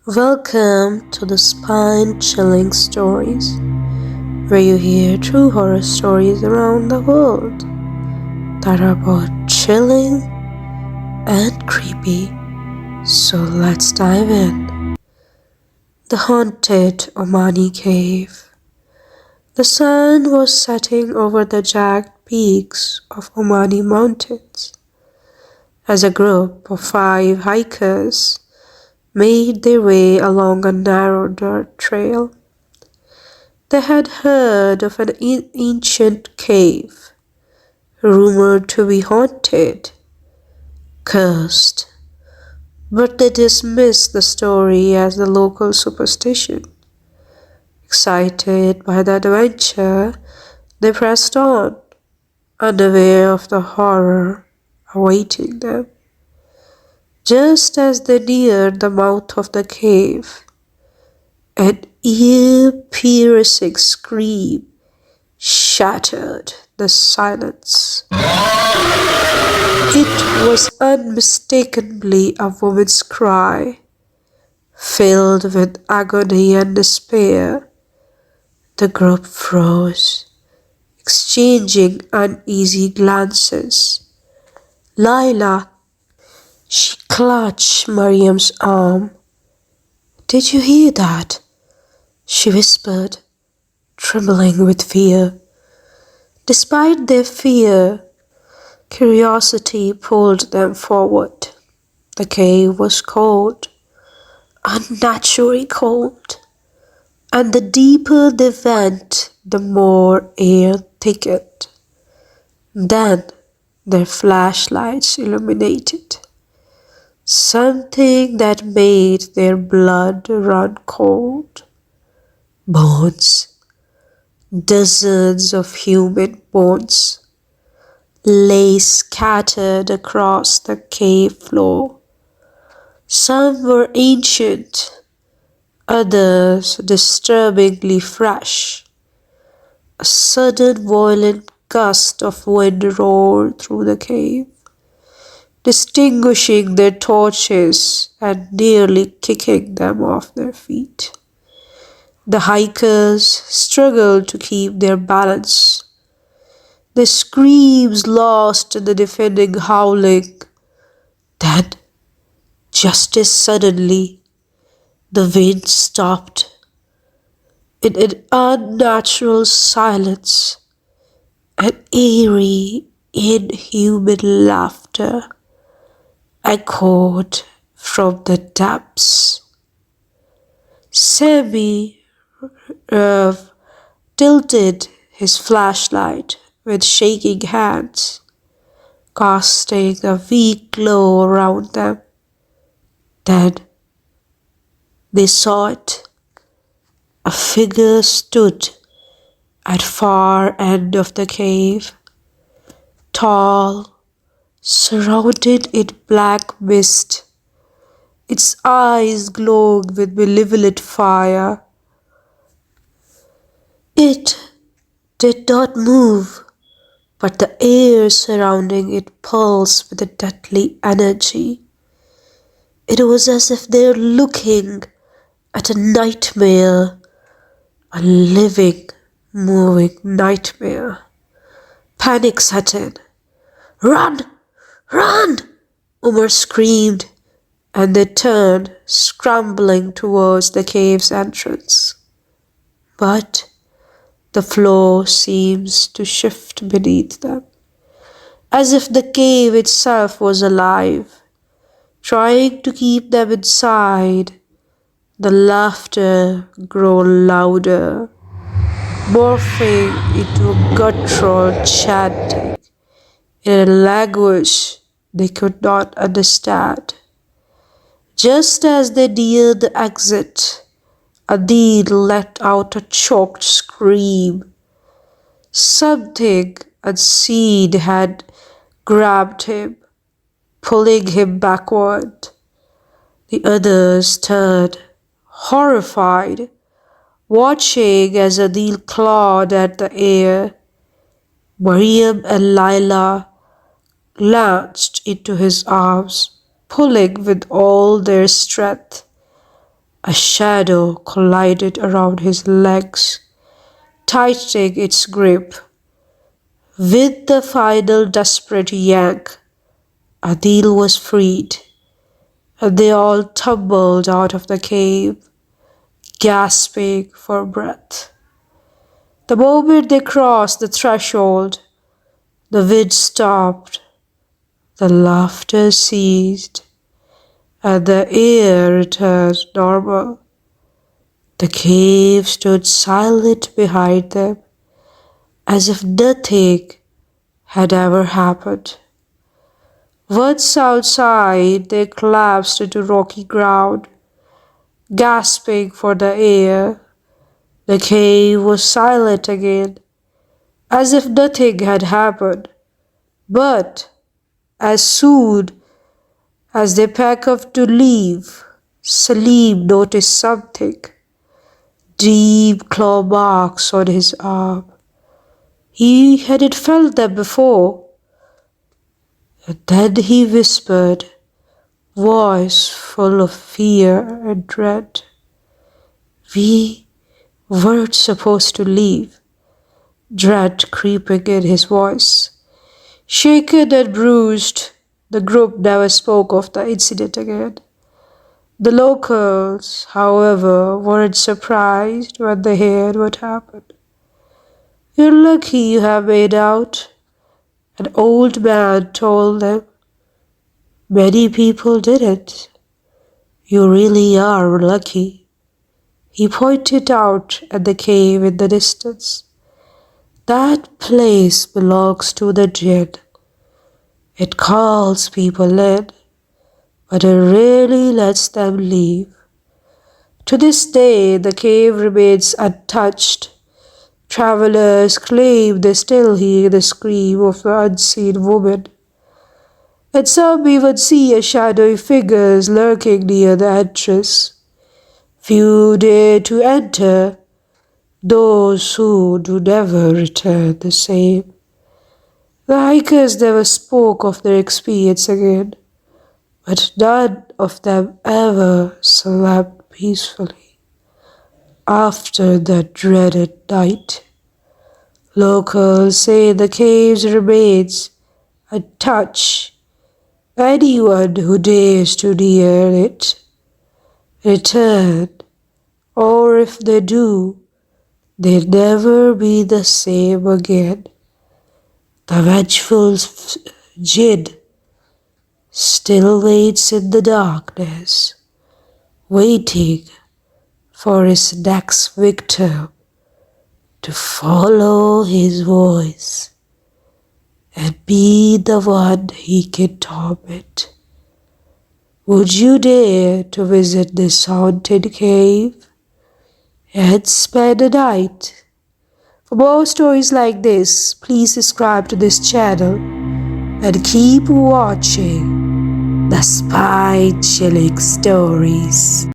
Welcome to the spine-chilling stories, where you hear true horror stories around the world that are both chilling and creepy. So let's dive in. The haunted Omani cave. The sun was setting over the jagged peaks of Omani mountains as a group of 5 hikers made their way along a narrow dirt trail. They had heard of an ancient cave, rumored to be haunted, cursed, but they dismissed the story as the local superstition. Excited by the adventure, they pressed on, unaware of the horror awaiting them. Just as they neared the mouth of the cave, an ear-piercing scream shattered the silence. It was unmistakably a woman's cry, filled with agony and despair. The group froze, exchanging uneasy glances. Lila, she clutched Mariam's arm. "Did you hear that?" she whispered, trembling with fear. Despite their fear, curiosity pulled them forward. The cave was cold, unnaturally cold, and the deeper they went, the more air thickened. Then their flashlights illuminated something that made their blood run cold. Bones. Dozens of human bones lay scattered across the cave floor. Some were ancient, others disturbingly fresh. A sudden violent gust of wind roared through the cave, extinguishing their torches and nearly kicking them off their feet. The hikers struggled to keep their balance, their screams lost in the deafening howling. Then, just as suddenly, the wind stopped. In an unnatural silence, an eerie, inhuman laughter echoed from the depths. Sammy tilted his flashlight with shaking hands, casting a weak glow around them. Then they saw it. A figure stood at far end of the cave, tall, surrounded in black mist, its eyes glowing with malevolent fire. It did not move, but the air surrounding it pulsed with a deadly energy. It was as if they were looking at a nightmare, a living, moving nightmare. Panic set in. "Run! Run!" Umar screamed, and they turned, scrambling towards the cave's entrance. But the floor seems to shift beneath them, as if the cave itself was alive, trying to keep them inside. The laughter grew louder, morphing into a guttural chanting in a language they could not understand. Just as they neared the exit, Adil let out a choked scream. Something unseen had grabbed him, pulling him backward. The others turned, horrified, watching as Adil clawed at the air. Mariam and Lila launched into his arms, pulling with all their strength. A shadow collided around his legs, tightening its grip. With the final desperate yank, Adil was freed, and they all tumbled out of the cave, gasping for breath. The moment they crossed the threshold, the wind stopped, the laughter ceased, and the air returned normal. The cave stood silent behind them, as if nothing had ever happened. Once outside, they collapsed into rocky ground, gasping for the air. The cave was silent again, as if nothing had happened. But as soon as they packed up to leave, Salim noticed something. Deep claw marks on his arm. He hadn't felt them before. And then he whispered, voice full of fear and dread, "We weren't supposed to leave." Dread creeping in his voice. Shaken and bruised, the group never spoke of the incident again. The locals, however, weren't surprised when they heard what happened. "You're lucky you have made out," an old man told them. "Many people didn't. You really are lucky." He pointed out at the cave in the distance. "That place belongs to the Jinn. It calls people in, but it rarely lets them leave." To this day, the cave remains untouched. Travelers claim they still hear the scream of the unseen woman, and some even see a shadowy figures lurking near the entrance. Few dare to enter, those who do never return the same. The hikers never spoke of their experience again, but none of them ever slept peacefully after that dreaded night. Locals say the cave's remains untouched. Anyone who dares to near it return, or if they do, they'll never be the same again. The vengeful Jinn still waits in the darkness, waiting for his next victim to follow his voice and be the one he can torment. Would you dare to visit this haunted cave and spend a night? For more stories like this, please subscribe to this channel and keep watching the spine-chilling stories.